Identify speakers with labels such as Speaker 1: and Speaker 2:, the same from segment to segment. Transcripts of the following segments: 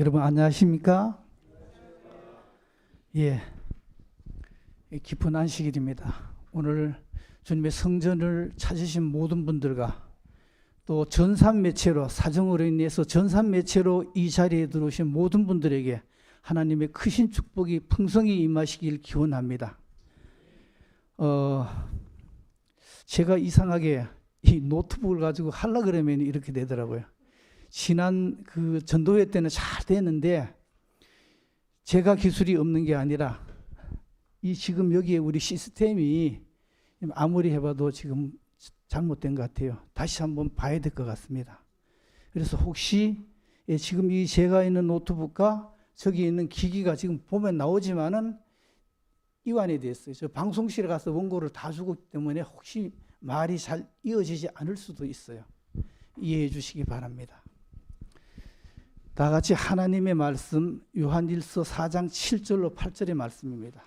Speaker 1: 여러분 안녕하십니까? 예, 깊은 안식일입니다. 오늘 주님의 성전을 찾으신 모든 분들과 또 전산 매체로 사정으로 인해서 전산 매체로 이 자리에 들어오신 모든 분들에게 하나님의 크신 축복이 풍성히 임하시길 기원합니다. 제가 이상하게 이 노트북을 가지고 하려고 그러면 이렇게 되더라고요. 지난 그 전도회 때는 잘 됐는데 제가 기술이 없는 게 아니라 이 지금 여기에 우리 시스템이 아무리 해봐도 지금 잘못된 것 같아요. 다시 한번 봐야 될 것 같습니다. 그래서 혹시 지금 이 제가 있는 노트북과 저기 있는 기기가 지금 보면 나오지만은 이완이 됐어요. 저 방송실에 가서 원고를 다 주고 있기 때문에 혹시 말이 잘 이어지지 않을 수도 있어요. 이해해 주시기 바랍니다. 다 같이 하나님의 말씀 요한일서 4장 7절로 8절의 말씀입니다.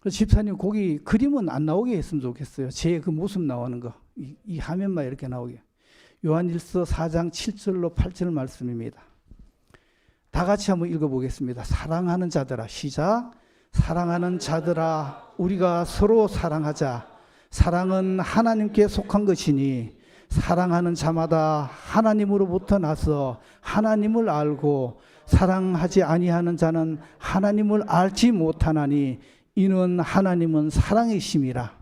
Speaker 1: 집사님 거기 그림은 안 나오게 했으면 좋겠어요. 제 그 모습 나오는 거 이 화면만 이렇게 나오게. 요한일서 4장 7절로 8절 말씀입니다. 다 같이 한번 읽어보겠습니다. 사랑하는 자들아, 시작. 사랑하는 자들아, 우리가 서로 사랑하자. 사랑은 하나님께 속한 것이니 사랑하는 자마다 하나님으로부터 나서 하나님을 알고 사랑하지 아니하는 자는 하나님을 알지 못하나니 이는 하나님은 사랑이심이라.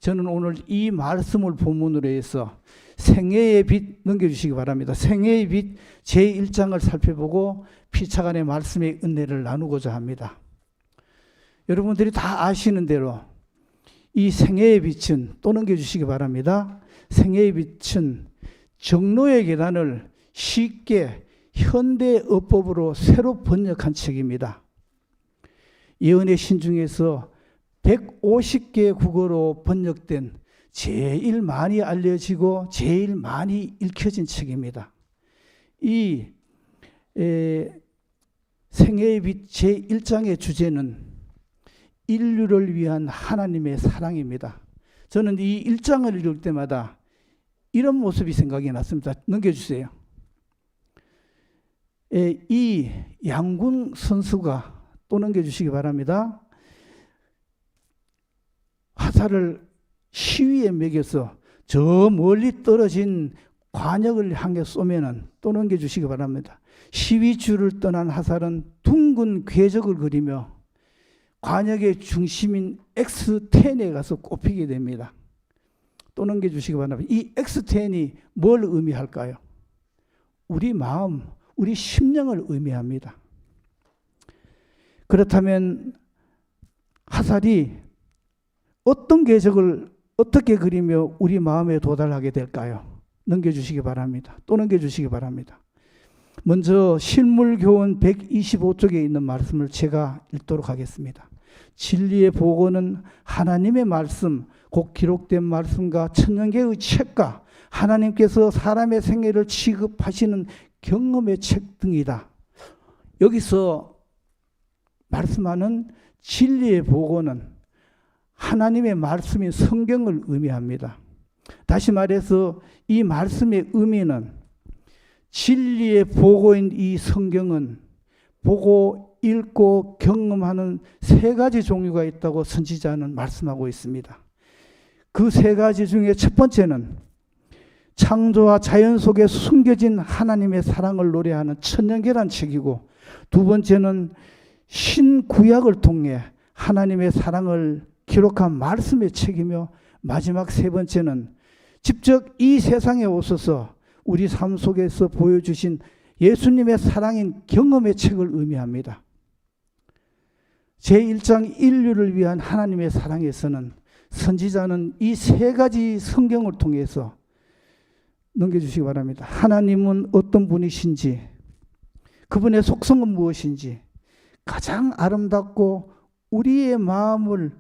Speaker 1: 저는 오늘 이 말씀을 본문으로 해서 생애의 빛 넘겨주시기 바랍니다. 생애의 빛 제1장을 살펴보고 피차간의 말씀의 은혜를 나누고자 합니다. 여러분들이 다 아시는 대로 이 생애의 빛은 또 넘겨주시기 바랍니다. 생애의 빛은 정로의 계단을 쉽게 현대어법으로 새로 번역한 책입니다. 예언의 신 중에서 150개 국어로 번역된 제일 많이 알려지고 제일 많이 읽혀진 책입니다. 이 생애의 빛 제1장의 주제는 인류를 위한 하나님의 사랑입니다. 저는 이 1장을 읽을 때마다 이런 모습이 생각이 났습니다. 넘겨주세요. 이 양궁 선수가 또 넘겨주시기 바랍니다. 화살을 시위에 매겨서 저 멀리 떨어진 관역을 향해 쏘면은 또 넘겨주시기 바랍니다. 시위줄을 떠난 화살은 둥근 궤적을 그리며 관역의 중심인 X10에 가서 꼽히게 됩니다. 또 넘겨주시기 바랍니다. 이 X10이 뭘 의미할까요? 우리 마음, 우리 심령을 의미합니다. 그렇다면 화살이 어떤 궤적을 어떻게 그리며 우리 마음에 도달하게 될까요? 넘겨주시기 바랍니다. 또 넘겨주시기 바랍니다. 먼저 실물교훈 125쪽에 있는 말씀을 제가 읽도록 하겠습니다. 진리의 보고는 하나님의 말씀, 곧 기록된 말씀과 천년계의 책과 하나님께서 사람의 생애를 취급하시는 경험의 책 등이다. 여기서 말씀하는 진리의 보고는 하나님의 말씀인 성경을 의미합니다. 다시 말해서 이 말씀의 의미는 진리의 보고인 이 성경은 보고 읽고 경험하는 세 가지 종류가 있다고 선지자는 말씀하고 있습니다. 그 세 가지 중에 첫 번째는 창조와 자연 속에 숨겨진 하나님의 사랑을 노래하는 천년계란 책이고, 두 번째는 신구약을 통해 하나님의 사랑을 기록한 말씀의 책이며, 마지막 세 번째는 직접 이 세상에 오셔서 우리 삶 속에서 보여주신 예수님의 사랑인 경험의 책을 의미합니다. 제1장 인류를 위한 하나님의 사랑에서는 선지자는 이 세 가지 성경을 통해서 넘겨주시기 바랍니다. 하나님은 어떤 분이신지, 그분의 속성은 무엇인지, 가장 아름답고 우리의 마음을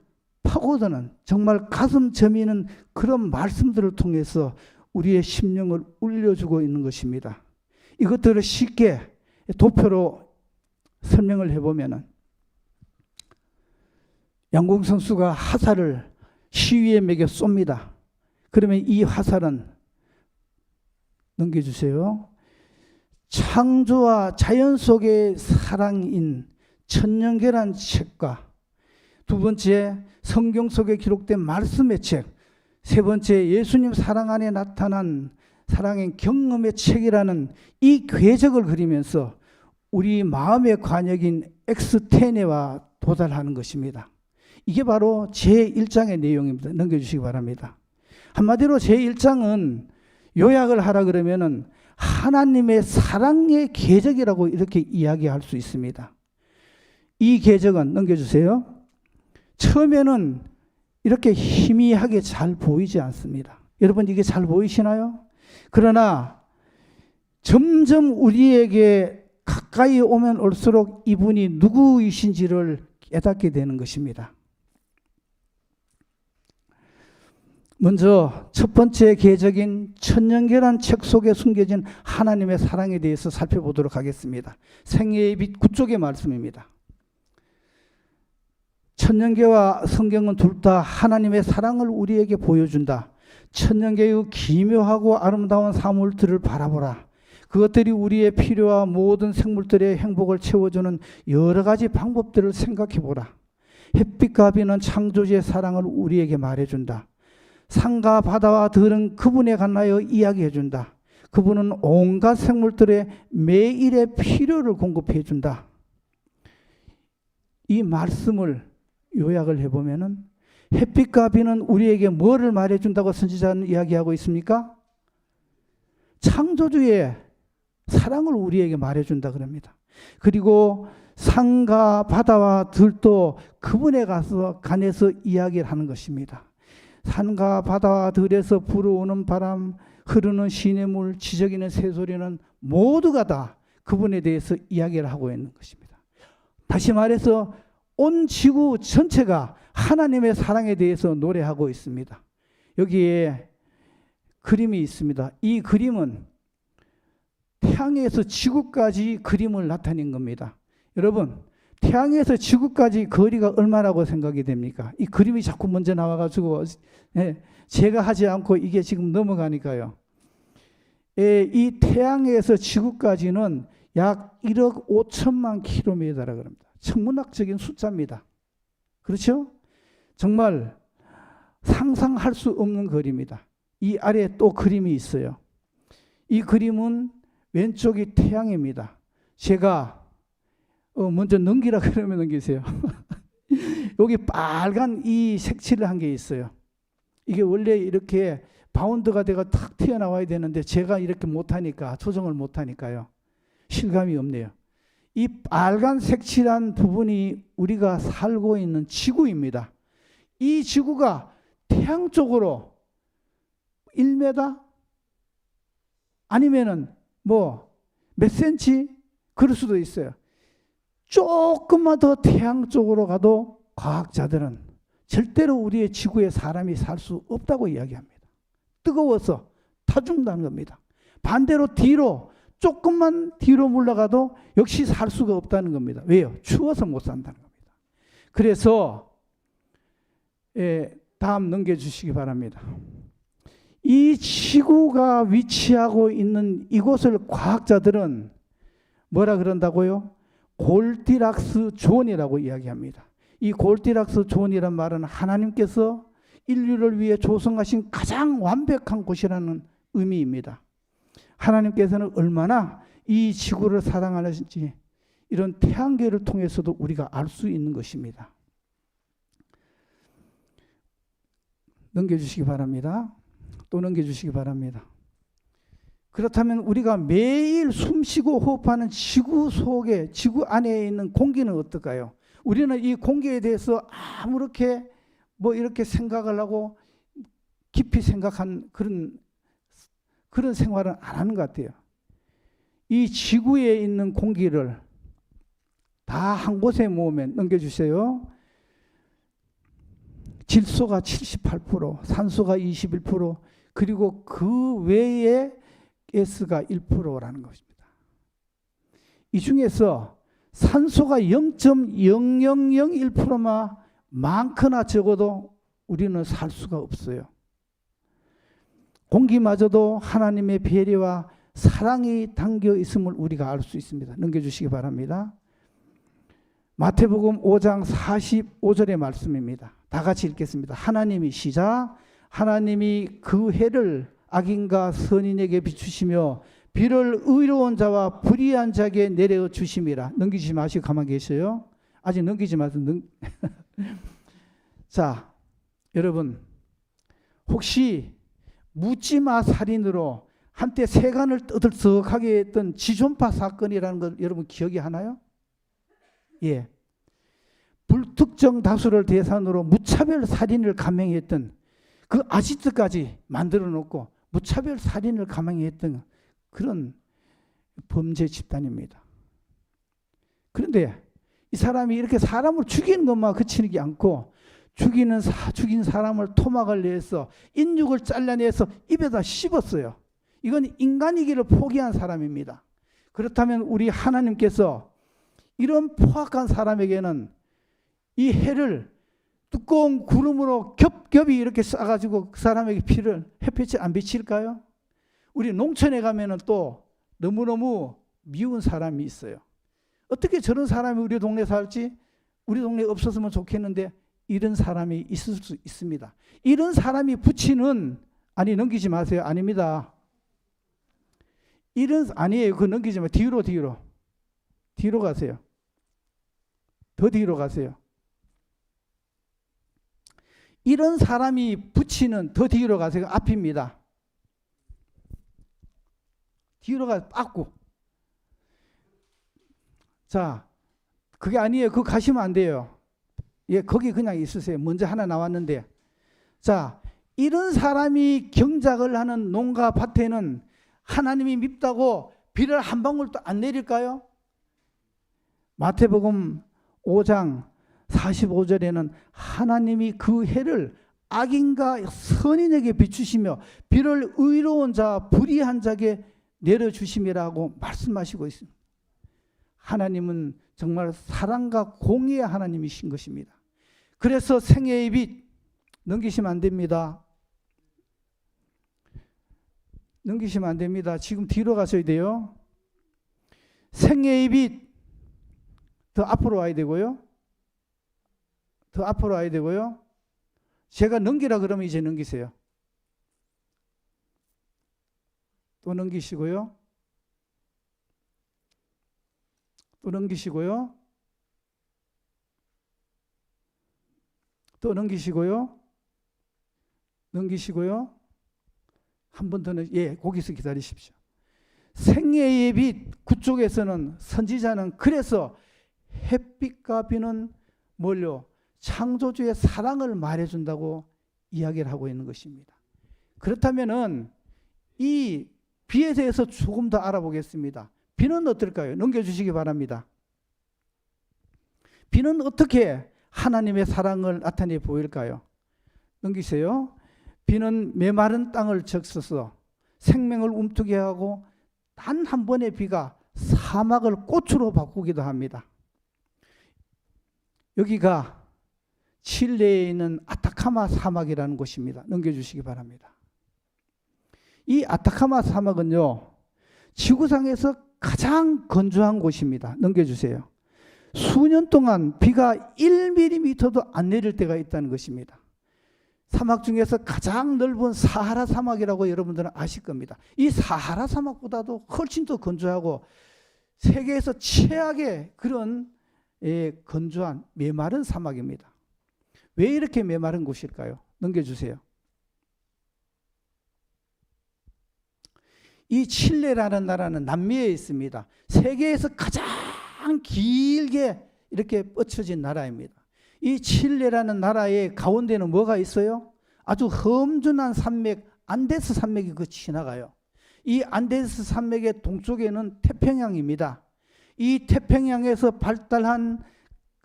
Speaker 1: 파고드는 정말 가슴 저미는 그런 말씀들을 통해서 우리의 심령을 울려주고 있는 것입니다. 이것들을 쉽게 도표로 설명을 해보면, 양궁 선수가 화살을 시위에 매겨 쏩니다. 그러면 이 화살은 넘겨주세요. 창조와 자연 속의 사랑인 천년계란 책과 두 번째 성경 속에 기록된 말씀의 책, 세 번째 예수님 사랑 안에 나타난 사랑의 경험의 책이라는 이 궤적을 그리면서 우리 마음의 관역인 엑스테네와 도달하는 것입니다. 이게 바로 제1장의 내용입니다. 넘겨주시기 바랍니다. 한마디로 제1장은 요약을 하라 그러면은 하나님의 사랑의 궤적이라고 이렇게 이야기할 수 있습니다. 이 궤적은 넘겨주세요. 처음에는 이렇게 희미하게 잘 보이지 않습니다. 여러분 이게 잘 보이시나요? 그러나 점점 우리에게 가까이 오면 올수록 이분이 누구이신지를 깨닫게 되는 것입니다. 먼저 첫 번째 궤적인 천년계란 책 속에 숨겨진 하나님의 사랑에 대해서 살펴보도록 하겠습니다. 생애의 빛 9쪽의 말씀입니다. 천년계와 성경은 둘 다 하나님의 사랑을 우리에게 보여준다. 천년계의 기묘하고 아름다운 사물들을 바라보라. 그것들이 우리의 필요와 모든 생물들의 행복을 채워주는 여러 가지 방법들을 생각해보라. 햇빛과 비는 창조주의 사랑을 우리에게 말해준다. 산과 바다와 들은 그분에 관하여 이야기해준다. 그분은 온갖 생물들의 매일의 필요를 공급해준다. 이 말씀을 요약을 해보면은 햇빛과 비는 우리에게 뭐를 말해준다고 선지자는 이야기하고 있습니까? 창조주의 사랑을 우리에게 말해준다 그럽니다. 그리고 산과 바다와 들도 그분에 관해서 이야기를 하는 것입니다. 산과 바다와 들에서 불어오는 바람, 흐르는 시냇물, 지저귀는 새소리는 모두가 다 그분에 대해서 이야기를 하고 있는 것입니다. 다시 말해서 온 지구 전체가 하나님의 사랑에 대해서 노래하고 있습니다. 여기에 그림이 있습니다. 이 그림은 태양에서 지구까지 그림을 나타낸 겁니다. 여러분, 태양에서 지구까지 거리가 얼마라고 생각이 됩니까? 이 그림이 자꾸 먼저 나와가지고 제가 하지 않고 이게 지금 넘어가니까요. 이 태양에서 지구까지는 약 1억 5천만 킬로미터라고 합니다. 천문학적인 숫자입니다. 그렇죠? 정말 상상할 수 없는 거리입니다. 이 아래에 또 그림이 있어요. 이 그림은 왼쪽이 태양입니다. 제가 먼저 넘기라 그러면 넘기세요. 여기 빨간 이 색칠을 한 게 있어요. 이게 원래 이렇게 바운드가 돼가 탁 튀어나와야 되는데 제가 이렇게 못하니까, 조정을 못하니까요. 실감이 없네요. 이 빨간 색칠한 부분이 우리가 살고 있는 지구입니다. 이 지구가 태양 쪽으로 1m? 아니면은 몇 센치? 그럴 수도 있어요. 조금만 더 태양 쪽으로 가도 과학자들은 절대로 우리의 지구에 사람이 살 수 없다고 이야기합니다. 뜨거워서 타 죽는다는 겁니다. 반대로 뒤로 조금만 뒤로 물러가도 역시 살 수가 없다는 겁니다. 왜요? 추워서 못 산다는 겁니다. 그래서 다음 넘겨주시기 바랍니다. 이 지구가 위치하고 있는 이곳을 과학자들은 뭐라 그런다고요? 골디락스 존이라고 이야기합니다. 이 골디락스 존이란 말은 하나님께서 인류를 위해 조성하신 가장 완벽한 곳이라는 의미입니다. 하나님께서는 얼마나 이 지구를 사랑하시는지 이런 태양계를 통해서도 우리가 알 수 있는 것입니다. 넘겨주시기 바랍니다. 또 넘겨주시기 바랍니다. 그렇다면 우리가 매일 숨쉬고 호흡하는 지구 속에, 지구 안에 있는 공기는 어떨까요? 우리는 이 공기에 대해서 아무렇게 이렇게 생각을 하고 깊이 생각한 그런 생활은 안 하는 것 같아요. 이 지구에 있는 공기를 다 한 곳에 모으면, 넘겨주세요. 질소가 78%, 산소가 21%, 그리고 그 외에 가스가 1%라는 것입니다. 이 중에서 산소가 0.0001%만 많거나 적어도 우리는 살 수가 없어요. 공기마저도 하나님의 배려와 사랑이 담겨 있음을 우리가 알 수 있습니다. 넘겨주시기 바랍니다. 마태복음 5장 45절의 말씀입니다. 다 같이 읽겠습니다. 하나님이 시작. 하나님이 그 해를 악인과 선인에게 비추시며 비를 의로운 자와 불의한 자에게 내려주심이라. 넘기지 마시고 가만히 계셔요. 아직 넘기지 마세요. 자, 여러분 혹시 묻지마 살인으로 한때 세간을 떠들썩하게 했던 지존파 사건이라는 걸 여러분 기억이 하나요? 예. 불특정 다수를 대상으로 무차별 살인을 감행했던 그 아지트까지 만들어 놓고 무차별 살인을 감행했던 그런 범죄 집단입니다. 그런데 이 사람이 이렇게 사람을 죽이는 것만 그치는 게 않고 죽인 사람을 토막을 내서 인육을 잘라내서 입에다 씹었어요. 이건 인간이기를 포기한 사람입니다. 그렇다면 우리 하나님께서 이런 포악한 사람에게는 이 해를 두꺼운 구름으로 겹겹이 이렇게 싸가지고 그 사람에게 피를 햇빛을 안 비칠까요? 우리 농촌에 가면은 또 너무너무 미운 사람이 있어요. 어떻게 저런 사람이 우리 동네 살지? 우리 동네에 없었으면 좋겠는데 이런 사람이 있을 수 있습니다. 이런 사람이 붙이는, 아니 넘기지 마세요. 아닙니다. 아니에요. 그거 넘기지 마세요. 뒤로 가세요. 더 뒤로 가세요. 이런 사람이 붙이는, 더 뒤로 가세요. 앞입니다. 뒤로 빠꾸. 자, 그게 아니에요. 그거 가시면 안 돼요. 예, 거기 그냥 있으세요. 먼저 하나 나왔는데. 자, 이런 사람이 경작을 하는 농가 밭에는 하나님이 밉다고 비를 한 방울도 안 내릴까요? 마태복음 5장 45절에는 하나님이 그 해를 악인과 선인에게 비추시며 비를 의로운 자 불의한 자에게 내려주심이라고 말씀하시고 있습니다. 하나님은 정말 사랑과 공의의 하나님이신 것입니다. 그래서 생애의 빛 넘기시면 안 됩니다. 넘기시면 안 됩니다. 지금 뒤로 가셔야 돼요. 생애의 빛 더 앞으로 와야 되고요. 더 앞으로 와야 되고요. 제가 넘기라 그러면 이제 넘기세요. 또 넘기시고요. 또 넘기시고요. 또 넘기시고요. 넘기시고요. 한 번 더는, 예, 거기서 기다리십시오. 생애의 빛, 그쪽에서는 선지자는 그래서 햇빛과 비는 뭘요? 창조주의 사랑을 말해준다고 이야기를 하고 있는 것입니다. 그렇다면은 이 비에 대해서 조금 더 알아보겠습니다. 비는 어떨까요? 넘겨주시기 바랍니다. 비는 어떻게 하나님의 사랑을 나타내 보일까요? 넘기세요. 비는 메마른 땅을 적셔서 생명을 움트게 하고 단 한 번의 비가 사막을 꽃으로 바꾸기도 합니다. 여기가 칠레에 있는 아타카마 사막이라는 곳입니다. 넘겨주시기 바랍니다. 이 아타카마 사막은요, 지구상에서 가장 건조한 곳입니다. 넘겨주세요. 수년 동안 비가 1mm도 안 내릴 때가 있다는 것입니다. 사막 중에서 가장 넓은 사하라 사막이라고 여러분들은 아실 겁니다. 이 사하라 사막보다도 훨씬 더 건조하고 세계에서 최악의 그런 건조한 메마른 사막입니다. 왜 이렇게 메마른 곳일까요? 넘겨주세요. 이 칠레라는 나라는 남미에 있습니다. 세계에서 가장 길게 이렇게 뻗쳐진 나라입니다. 이 칠레라는 나라의 가운데는 뭐가 있어요? 아주 험준한 산맥, 안데스 산맥이 지나가요. 이 안데스 산맥의 동쪽에는 태평양입니다. 이 태평양에서 발달한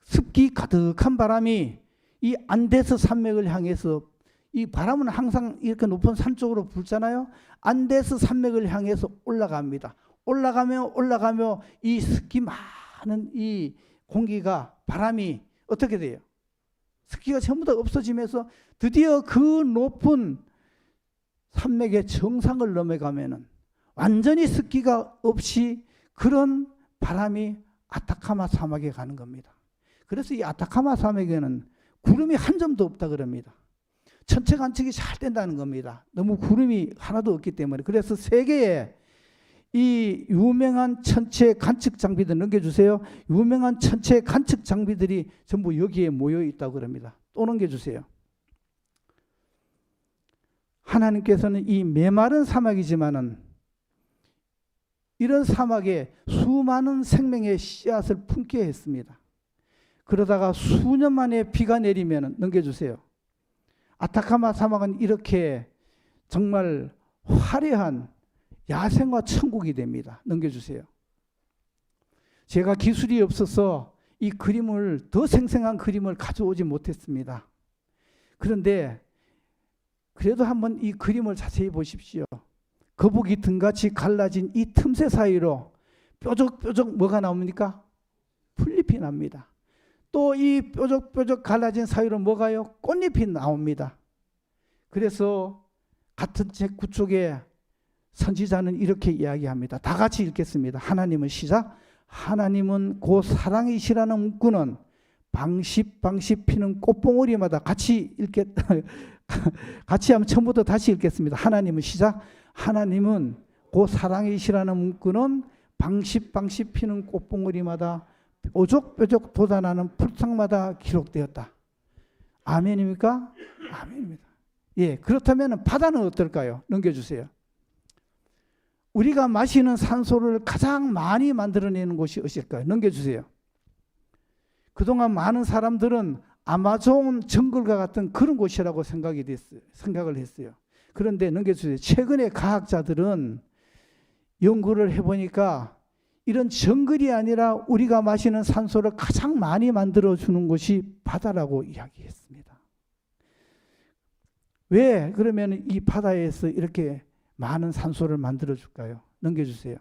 Speaker 1: 습기 가득한 바람이 이 안데스 산맥을 향해서, 이 바람은 항상 이렇게 높은 산 쪽으로 불잖아요. 안데스 산맥을 향해서 올라갑니다. 올라가며 이 습기 많은 이 공기가, 바람이 어떻게 돼요? 습기가 전부 다 없어지면서 드디어 그 높은 산맥의 정상을 넘어가면은 완전히 습기가 없이 그런 바람이 아타카마 사막에 가는 겁니다. 그래서 이 아타카마 사막에는 구름이 한 점도 없다 그럽니다. 천체 관측이 잘 된다는 겁니다. 너무 구름이 하나도 없기 때문에. 그래서 세계에 이 유명한 천체 관측 장비들 넘겨주세요. 유명한 천체 관측 장비들이 전부 여기에 모여 있다고 그럽니다. 또 넘겨주세요. 하나님께서는 이 메마른 사막이지만은 이런 사막에 수많은 생명의 씨앗을 품게 했습니다. 그러다가 수년 만에 비가 내리면 넘겨주세요. 아타카마 사막은 이렇게 정말 화려한 야생화 천국이 됩니다. 넘겨주세요. 제가 기술이 없어서 이 그림을 더 생생한 그림을 가져오지 못했습니다. 그런데 그래도 한번 이 그림을 자세히 보십시오. 거북이 등같이 갈라진 이 틈새 사이로 뾰족뾰족 뭐가 나옵니까? 풀잎이 납니다. 또 이 뾰족뾰족 갈라진 사이로 뭐가요? 꽃잎이 나옵니다. 그래서 같은 책 9쪽에 선지자는 이렇게 이야기합니다. 다 같이 읽겠습니다. 하나님은 시작. 하나님은 곧 사랑이시라는 문구는 방십 피는 꽃봉오리마다 같이 같이 하면 처음부터 다시 읽겠습니다. 하나님은 시작. 하나님은 곧 사랑이시라는 문구는 방십 피는 꽃봉오리마다 뾰족뾰족 돋아나는 풀상마다 기록되었다. 아멘입니까? 아멘입니다. 예, 그렇다면 바다는 어떨까요? 넘겨주세요. 우리가 마시는 산소를 가장 많이 만들어내는 곳이 어딜까요? 넘겨주세요. 그동안 많은 사람들은 아마존 정글과 같은 그런 곳이라고 생각을 했어요. 그런데 넘겨주세요. 최근에 과학자들은 연구를 해보니까 이런 정글이 아니라 우리가 마시는 산소를 가장 많이 만들어주는 곳이 바다라고 이야기했습니다. 왜 그러면 이 바다에서 이렇게 많은 산소를 만들어줄까요? 넘겨주세요.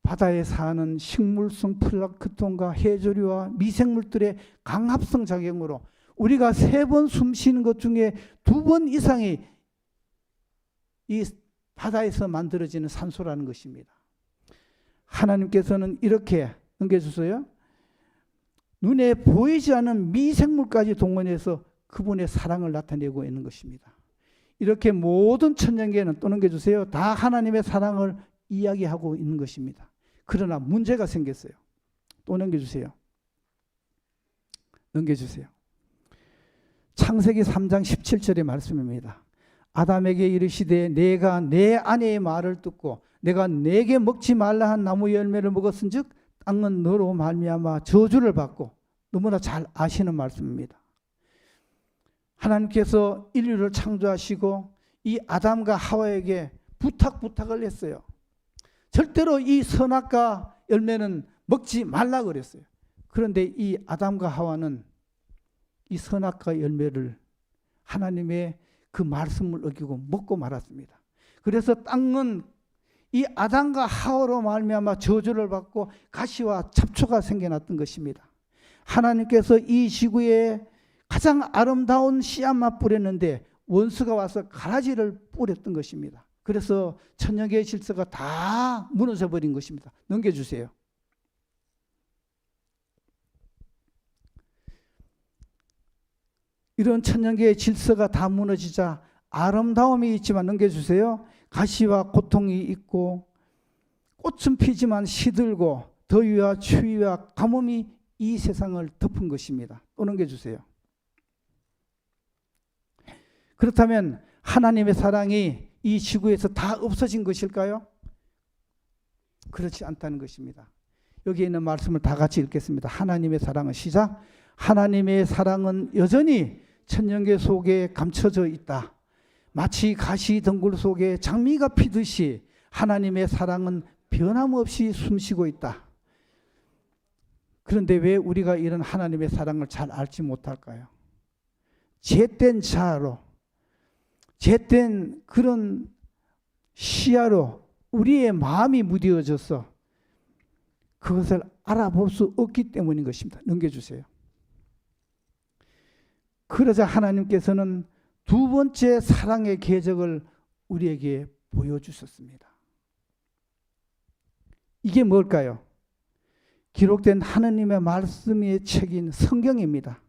Speaker 1: 바다에 사는 식물성 플랑크톤과 해조류와 미생물들의 강합성 작용으로 우리가 3번 숨 쉬는 것 중에 2번 이상이 이 바다에서 만들어지는 산소라는 것입니다. 하나님께서는 이렇게 넘겨주세요. 눈에 보이지 않는 미생물까지 동원해서 그분의 사랑을 나타내고 있는 것입니다. 이렇게 모든 천년계는 또 넘겨주세요. 다 하나님의 사랑을 이야기하고 있는 것입니다. 그러나 문제가 생겼어요. 또 넘겨주세요. 넘겨주세요. 창세기 3장 17절의 말씀입니다. 아담에게 이르시되 내가 내 아내의 말을 듣고 내가 내게 먹지 말라 한 나무 열매를 먹었은즉 땅은 너로 말미암아 저주를 받고, 너무나 잘 아시는 말씀입니다. 하나님께서 인류를 창조하시고 이 아담과 하와에게 부탁을 했어요. 절대로 이 선악과 열매는 먹지 말라 그랬어요. 그런데 이 아담과 하와는 이 선악과 열매를 하나님의 그 말씀을 어기고 먹고 말았습니다. 그래서 땅은 이 아담과 하와로 말미암아 저주를 받고 가시와 잡초가 생겨났던 것입니다. 하나님께서 이 지구에 가장 아름다운 씨앗만 뿌렸는데 원수가 와서 가라지를 뿌렸던 것입니다. 그래서 천년계의 질서가 다 무너져 버린 것입니다. 넘겨주세요. 이런 천년계의 질서가 다 무너지자 아름다움이 있지만, 넘겨주세요. 가시와 고통이 있고 꽃은 피지만 시들고 더위와 추위와 가뭄이 이 세상을 덮은 것입니다. 또 넘겨주세요. 그렇다면 하나님의 사랑이 이 지구에서 다 없어진 것일까요? 그렇지 않다는 것입니다. 여기 있는 말씀을 다 같이 읽겠습니다. 하나님의 사랑은 시작. 하나님의 사랑은 여전히 천년계 속에 감춰져 있다. 마치 가시 덩굴 속에 장미가 피듯이 하나님의 사랑은 변함없이 숨쉬고 있다. 그런데 왜 우리가 이런 하나님의 사랑을 잘 알지 못할까요? 죄된 자아로, 죄된 그런 시야로 우리의 마음이 무뎌져서 그것을 알아볼 수 없기 때문인 것입니다. 넘겨주세요. 그러자 하나님께서는 두 번째 사랑의 궤적을 우리에게 보여주셨습니다. 이게 뭘까요? 기록된 하느님의 말씀의 책인 성경입니다.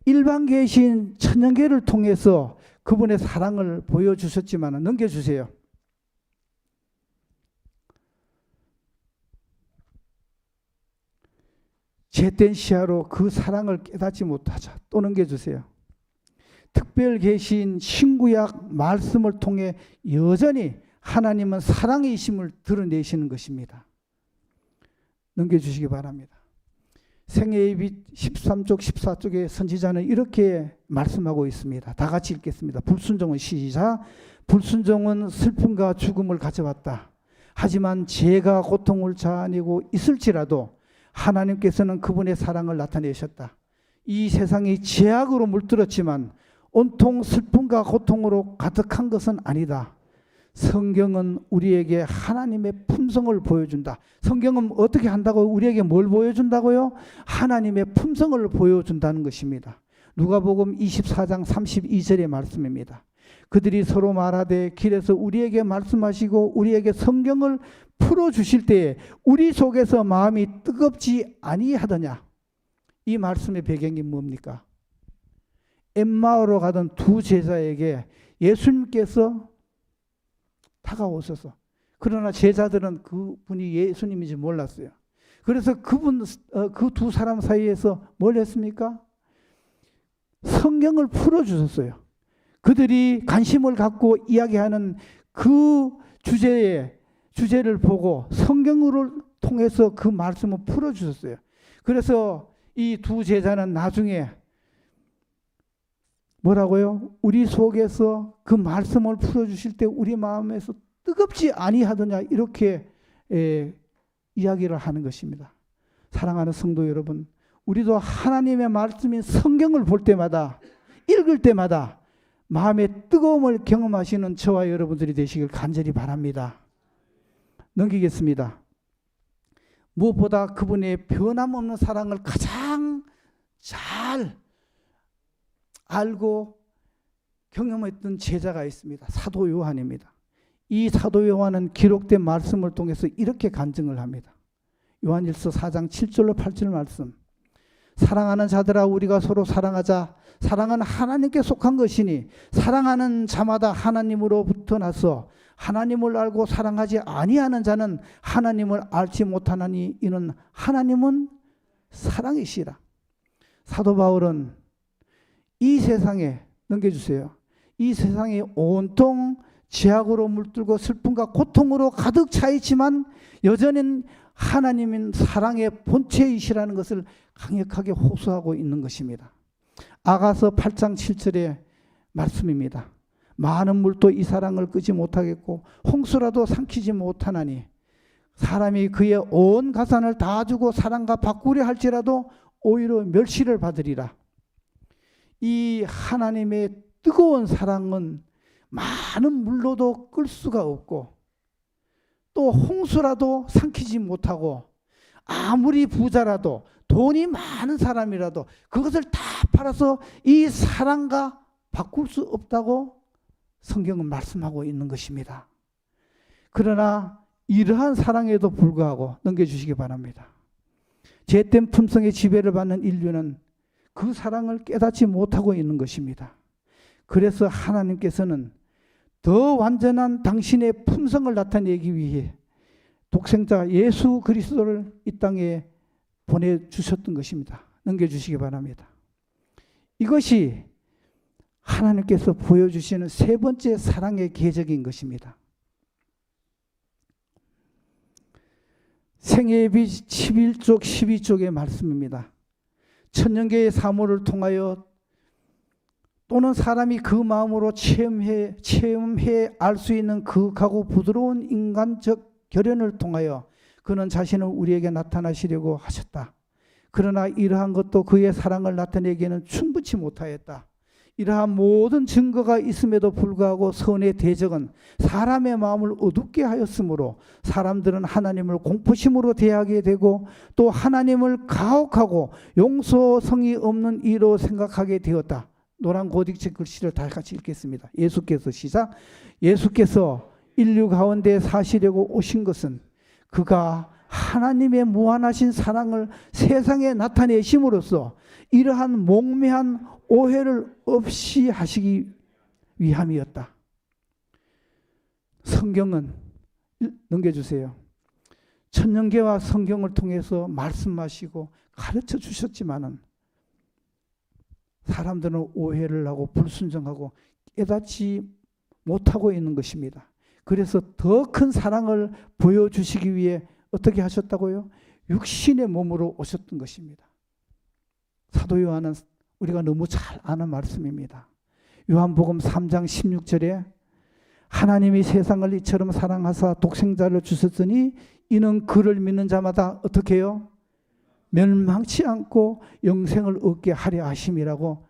Speaker 1: 일반 계신 천년계를 통해서 그분의 사랑을 보여주셨지만 넘겨주세요. 죄된 시야로 그 사랑을 깨닫지 못하자. 또 넘겨주세요. 특별 계신 신구약 말씀을 통해 여전히 하나님은 사랑이심을 드러내시는 것입니다. 넘겨주시기 바랍니다. 생애의 빛 13쪽 14쪽의 선지자는 이렇게 말씀하고 있습니다. 다 같이 읽겠습니다. 불순종은 시작. 불순종은 슬픔과 죽음을 가져왔다. 하지만 죄가 고통을 자아내고 있을지라도 하나님께서는 그분의 사랑을 나타내셨다. 이 세상이 죄악으로 물들었지만 온통 슬픔과 고통으로 가득한 것은 아니다. 성경은 우리에게 하나님의 품성을 보여준다. 성경은 어떻게 한다고 우리에게 뭘 보여준다고요? 하나님의 품성을 보여준다는 것입니다. 누가복음 24장 32절의 말씀입니다. 그들이 서로 말하되 길에서 우리에게 말씀하시고 우리에게 성경을 풀어주실 때에 우리 속에서 마음이 뜨겁지 아니하더냐. 이 말씀의 배경이 뭡니까? 엠마오로 가던 두 제자에게 예수님께서 다가오셔서, 그러나 제자들은 그분이 예수님인지 몰랐어요. 그래서 그 두 사람 사이에서 뭘 했습니까? 성경을 풀어주셨어요. 그들이 관심을 갖고 이야기하는 그 주제를 보고 성경을 통해서 그 말씀을 풀어주셨어요. 그래서 이 두 제자는 나중에 뭐라고요? 우리 속에서 그 말씀을 풀어주실 때 우리 마음에서 뜨겁지 아니하더냐, 이렇게 이야기를 하는 것입니다. 사랑하는 성도 여러분, 우리도 하나님의 말씀인 성경을 볼 때마다, 읽을 때마다 마음의 뜨거움을 경험하시는 저와 여러분들이 되시길 간절히 바랍니다. 넘기겠습니다. 무엇보다 그분의 변함없는 사랑을 가장 잘 알고 경험했던 제자가 있습니다. 사도 요한입니다. 이 사도 요한은 기록된 말씀을 통해서 이렇게 간증을 합니다. 요한일서 4장 7절로 8절 말씀. 사랑하는 자들아 우리가 서로 사랑하자. 사랑은 하나님께 속한 것이니 사랑하는 자마다 하나님으로부터 나서 하나님을 알고 사랑하지 아니하는 자는 하나님을 알지 못하나니 이는 하나님은 사랑이시라. 사도 바울은 이 세상에, 넘겨주세요. 이 세상이 온통 죄악으로 물들고 슬픔과 고통으로 가득 차 있지만 여전히 하나님은 사랑의 본체이시라는 것을 강력하게 호소하고 있는 것입니다. 아가서 8장 7절의 말씀입니다. 많은 물도 이 사랑을 끄지 못하겠고 홍수라도 삼키지 못하나니 사람이 그의 온 가산을 다 주고 사랑과 바꾸려 할지라도 오히려 멸시를 받으리라. 이 하나님의 뜨거운 사랑은 많은 물로도 끌 수가 없고 또 홍수라도 삼키지 못하고 아무리 부자라도 돈이 많은 사람이라도 그것을 다 팔아서 이 사랑과 바꿀 수 없다고 성경은 말씀하고 있는 것입니다. 그러나 이러한 사랑에도 불구하고, 넘겨주시기 바랍니다. 죄된 품성의 지배를 받는 인류는 그 사랑을 깨닫지 못하고 있는 것입니다. 그래서 하나님께서는 더 완전한 당신의 품성을 나타내기 위해 독생자 예수 그리스도를 이 땅에 보내주셨던 것입니다. 넘겨주시기 바랍니다. 이것이 하나님께서 보여주시는 세 번째 사랑의 궤적인 것입니다. 생애의 빛 11쪽 12쪽의 말씀입니다. 천년계의 사물을 통하여 또는 사람이 그 마음으로 체험해 알 수 있는 극하고 부드러운 인간적 결연을 통하여 그는 자신을 우리에게 나타나시려고 하셨다. 그러나 이러한 것도 그의 사랑을 나타내기에는 충분치 못하였다. 이러한 모든 증거가 있음에도 불구하고 선의 대적은 사람의 마음을 어둡게 하였으므로 사람들은 하나님을 공포심으로 대하게 되고 또 하나님을 가혹하고 용서성이 없는 이로 생각하게 되었다. 노란 고딕체 글씨를 다 같이 읽겠습니다. 예수께서 시작. 예수께서 인류 가운데 사시려고 오신 것은 그가 하나님의 무한하신 사랑을 세상에 나타내심으로써 이러한 몽매한 오해를 없이 하시기 위함이었다. 성경은 넘겨주세요. 천년계와 성경을 통해서 말씀하시고 가르쳐 주셨지만은 사람들은 오해를 하고 불순종하고 깨닫지 못하고 있는 것입니다. 그래서 더 큰 사랑을 보여주시기 위해 어떻게 하셨다고요? 육신의 몸으로 오셨던 것입니다. 사도 요한은 우리가 너무 잘 아는 말씀입니다. 요한복음 3장 16절에 하나님이 세상을 이처럼 사랑하사 독생자를 주셨으니 이는 그를 믿는 자마다 어떻게 해요? 멸망치 않고 영생을 얻게 하려 하심이라고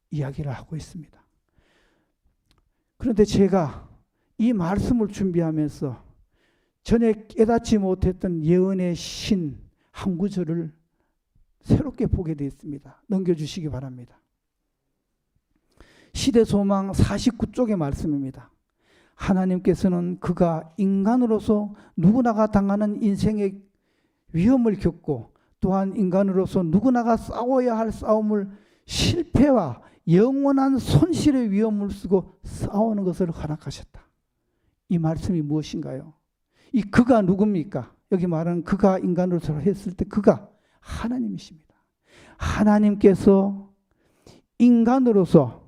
Speaker 1: 이야기를 하고 있습니다. 그런데 제가 이 말씀을 준비하면서 전에 깨닫지 못했던 예언의 신 한 구절을 새롭게 보게 되었습니다. 넘겨주시기 바랍니다. 시대소망 49쪽의 말씀입니다. 하나님께서는 그가 인간으로서 누구나가 당하는 인생의 위험을 겪고 또한 인간으로서 누구나가 싸워야 할 싸움을 실패와 영원한 손실의 위험을 쓰고 싸우는 것을 허락하셨다. 이 말씀이 무엇인가요? 이 그가 누굽니까? 여기 말하는 그가 인간으로서 했을 때 그가 하나님이십니다. 하나님께서 인간으로서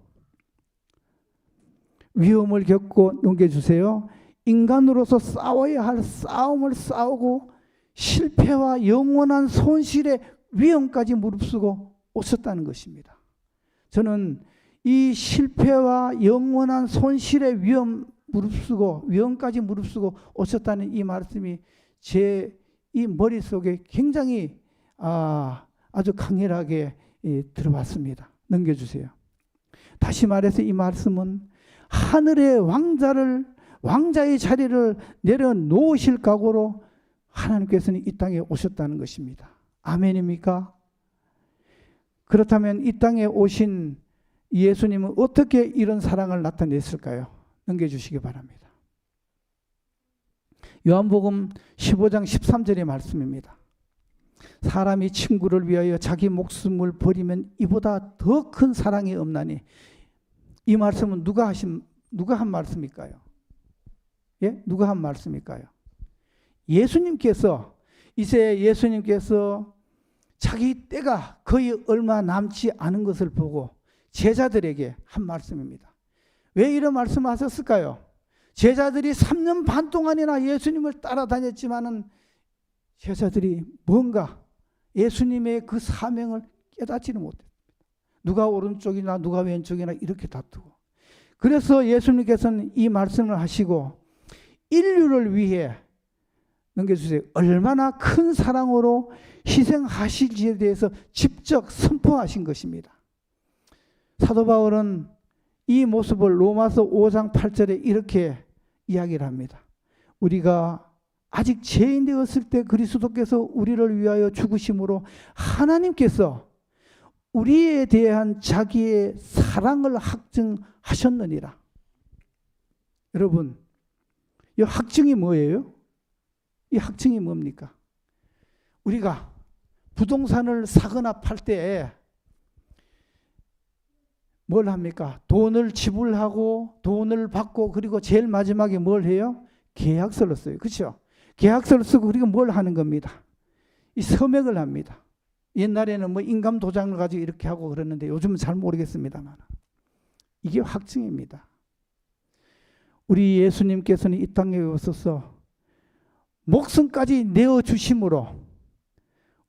Speaker 1: 위험을 겪고 넘겨주세요. 인간으로서 싸워야 할 싸움을 싸우고 실패와 영원한 손실의 위험까지 무릅쓰고 오셨다는 것입니다. 저는 이 실패와 영원한 손실의 위험까지 무릅쓰고 오셨다는 이 말씀이 제 이 머릿속에 굉장히 아주 강렬하게 들어왔습니다. 넘겨주세요. 다시 말해서 이 말씀은 하늘의 왕자의 자리를 내려놓으실 각오로 하나님께서는 이 땅에 오셨다는 것입니다. 아멘입니까? 그렇다면 이 땅에 오신 예수님은 어떻게 이런 사랑을 나타냈을까요? 넘겨주시기 바랍니다. 요한복음 15장 13절의 말씀입니다. 사람이 친구를 위하여 자기 목숨을 버리면 이보다 더 큰 사랑이 없나니. 이 말씀은 누가 한 말씀일까요? 예? 누가 한 말씀일까요? 예수님께서 이제 예수님께서 자기 때가 거의 얼마 남지 않은 것을 보고 제자들에게 한 말씀입니다. 왜 이런 말씀을 하셨을까요? 제자들이 3년 반 동안이나 예수님을 따라다녔지만은 제자들이 뭔가 예수님의 그 사명을 깨닫지는 못했습니다. 누가 오른쪽이나 누가 왼쪽이나 이렇게 다투고. 그래서 예수님께서는 이 말씀을 하시고 인류를 위해 넘겨주세요. 얼마나 큰 사랑으로 희생하실지에 대해서 직접 선포하신 것입니다. 사도 바울은 이 모습을 로마서 5장 8절에 이렇게 이야기를 합니다. 우리가 아직 죄인 되었을 때 그리스도께서 우리를 위하여 죽으심으로 하나님께서 우리에 대한 자기의 사랑을 확증하셨느니라. 여러분, 이 확증이 뭐예요? 이 확증이 뭡니까? 우리가 부동산을 사거나 팔 때 뭘 합니까? 돈을 지불하고 돈을 받고 그리고 제일 마지막에 뭘 해요? 계약서를 써요. 그렇죠? 계약서를 쓰고 그리고 뭘 하는 겁니다. 이 서명을 합니다. 옛날에는 뭐 인감 도장을 가지고 이렇게 하고 그랬는데 요즘은 잘 모르겠습니다만 이게 확증입니다. 우리 예수님께서는 이 땅에 오셔서 목숨까지 내어주심으로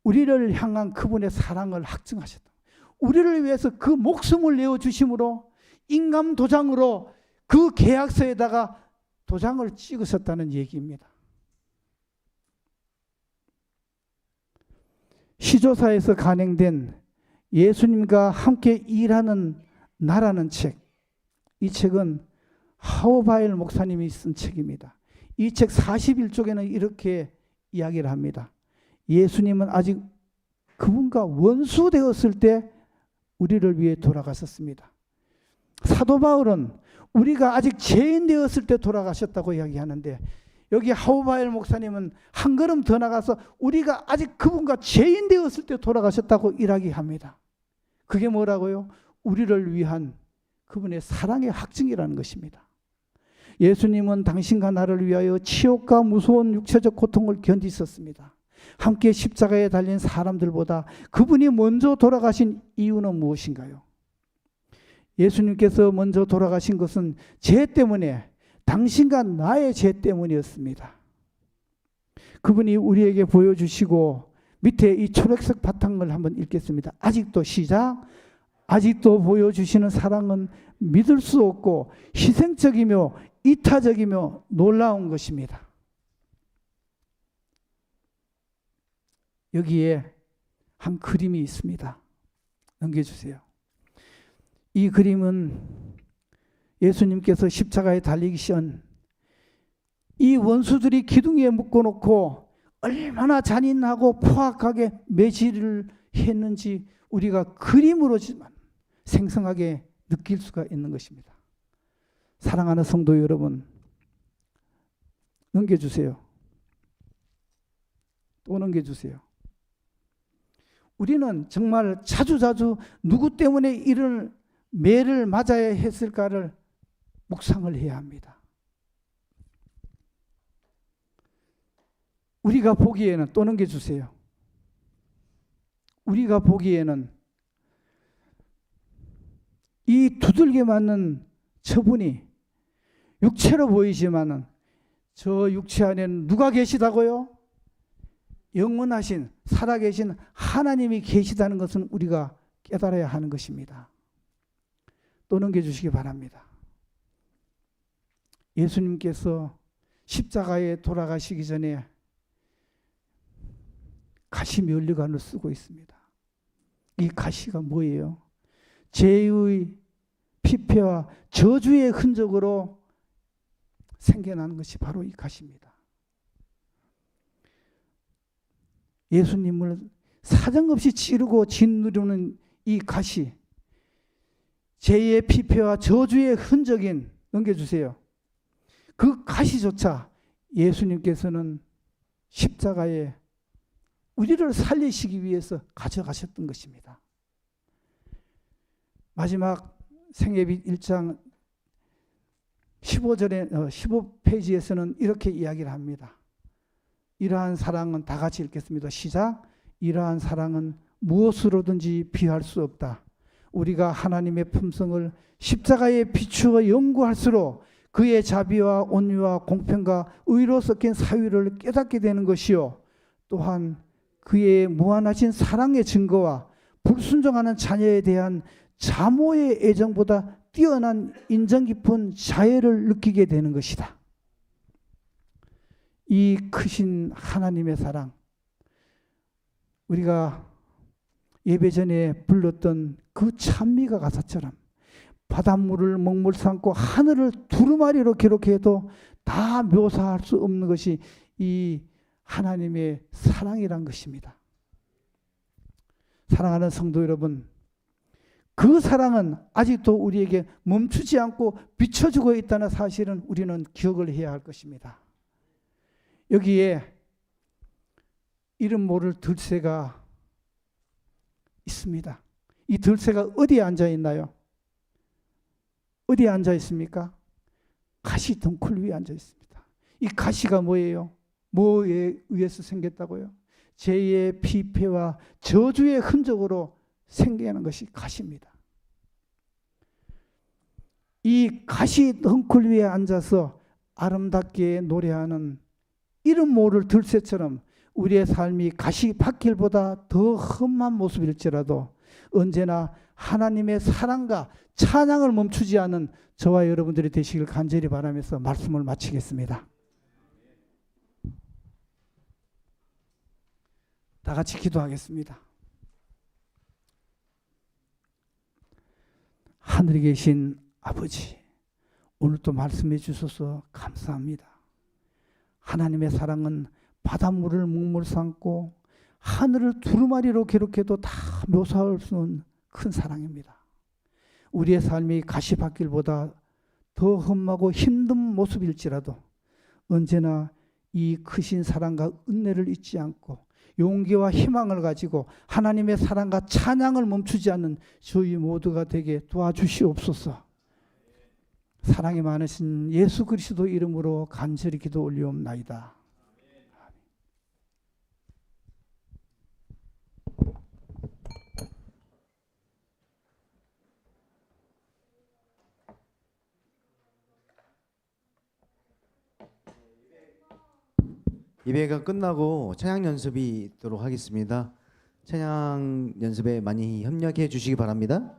Speaker 1: 우리를 향한 그분의 사랑을 확증하셨다. 우리를 위해서 그 목숨을 내어주심으로 인감 도장으로 그 계약서에다가 도장을 찍으셨다는 얘기입니다. 시조사에서 간행된 예수님과 함께 일하는 나라는 책, 이 책은 하우바일 목사님이 쓴 책입니다. 이 책 41쪽에는 이렇게 이야기를 합니다. 예수님은 아직 그분과 원수 되었을 때 우리를 위해 돌아가셨습니다. 사도 바울은 우리가 아직 죄인 되었을 때 돌아가셨다고 이야기하는데 여기 하우바엘 목사님은 한 걸음 더 나가서 우리가 아직 그분과 죄인 되었을 때 돌아가셨다고 이야기합니다. 그게 뭐라고요? 우리를 위한 그분의 사랑의 확증이라는 것입니다. 예수님은 당신과 나를 위하여 치욕과 무서운 육체적 고통을 견디셨습니다. 함께 십자가에 달린 사람들보다 그분이 먼저 돌아가신 이유는 무엇인가요? 예수님께서 먼저 돌아가신 것은 죄 때문에, 당신과 나의 죄 때문이었습니다. 그분이 우리에게 보여주시고, 밑에 이 초록색 바탕을 한번 읽겠습니다. 아직도, 시작. 아직도 보여주시는 사랑은 믿을 수 없고 희생적이며 이타적이며 놀라운 것입니다. 여기에 한 그림이 있습니다. 넘겨주세요. 이 그림은 예수님께서 십자가에 달리기 전 이 원수들이 기둥에 묶어놓고 얼마나 잔인하고 포악하게 매질을 했는지 우리가 그림으로지만 생생하게 느낄 수가 있는 것입니다. 사랑하는 성도 여러분, 넘겨주세요. 또 넘겨주세요. 우리는 정말 자주자주 누구 때문에 이런 매를 맞아야 했을까를 묵상을 해야 합니다. 우리가 보기에는, 또 넘겨주세요. 우리가 보기에는 이 두들겨 맞는 처분이 육체로 보이지만은 저 육체 안에는 누가 계시다고요? 영원하신, 살아계신 하나님이 계시다는 것은 우리가 깨달아야 하는 것입니다. 또 넘겨주시기 바랍니다. 예수님께서 십자가에 돌아가시기 전에 가시 면류관을 쓰고 있습니다. 이 가시가 뭐예요? 죄의 피폐와 저주의 흔적으로 생겨나는 것이 바로 이 가시입니다. 예수님을 사정없이 찌르고 짓누르는 이 가시, 죄의 피폐와 저주의 흔적인, 넘겨주세요. 그 가시조차 예수님께서는 십자가에 우리를 살리시기 위해서 가져가셨던 것입니다. 마지막 생애빛 1장 15페이지에서는 이렇게 이야기를 합니다. 이러한 사랑은, 다 같이 읽겠습니다. 시작. 이러한 사랑은 무엇으로든지 비할 수 없다. 우리가 하나님의 품성을 십자가에 비추어 연구할수록 그의 자비와 온유와 공평과 의로 섞인 사위를 깨닫게 되는 것이요, 또한 그의 무한하신 사랑의 증거와 불순종하는 자녀에 대한 자모의 애정보다 뛰어난 인정 깊은 자애를 느끼게 되는 것이다. 이 크신 하나님의 사랑, 우리가 예배 전에 불렀던 그 찬미가 가사처럼 바닷물을 먹물 삼고 하늘을 두루마리로 기록해도 다 묘사할 수 없는 것이 이 하나님의 사랑이란 것입니다. 사랑하는 성도 여러분, 그 사랑은 아직도 우리에게 멈추지 않고 비춰주고 있다는 사실은 우리는 기억을 해야 할 것입니다. 여기에 이름 모를 들새가 있습니다. 이 들새가 어디에 앉아 있나요? 어디에 앉아 있습니까? 가시 덩굴 위에 앉아 있습니다. 이 가시가 뭐예요? 뭐에 의해서 생겼다고요? 죄의 피폐와 저주의 흔적으로 생겨나는 것이 가시입니다. 이 가시 덩굴 위에 앉아서 아름답게 노래하는 이름 모를 들새처럼 우리의 삶이 가시 밭길보다 더 험한 모습일지라도 언제나 하나님의 사랑과 찬양을 멈추지 않는 저와 여러분들이 되시길 간절히 바라면서 말씀을 마치겠습니다. 다 같이 기도하겠습니다. 하늘에 계신 아버지, 오늘 또 말씀해 주셔서 감사합니다. 하나님의 사랑은 바닷물을 먹물 삼고 하늘을 두루마리로 기록해도 다 묘사할 수 없는 큰 사랑입니다. 우리의 삶이 가시밭길보다 더 험하고 힘든 모습일지라도 언제나 이 크신 사랑과 은혜를 잊지 않고 용기와 희망을 가지고 하나님의 사랑과 찬양을 멈추지 않는 저희 모두가 되게 도와주시옵소서. 사랑이 많으신 예수 그리스도 이름으로 간절히 기도 올리옵나이다.
Speaker 2: 예배가 끝나고 찬양 연습이 있도록 하겠습니다. 찬양 연습에 많이 협력해 주시기 바랍니다.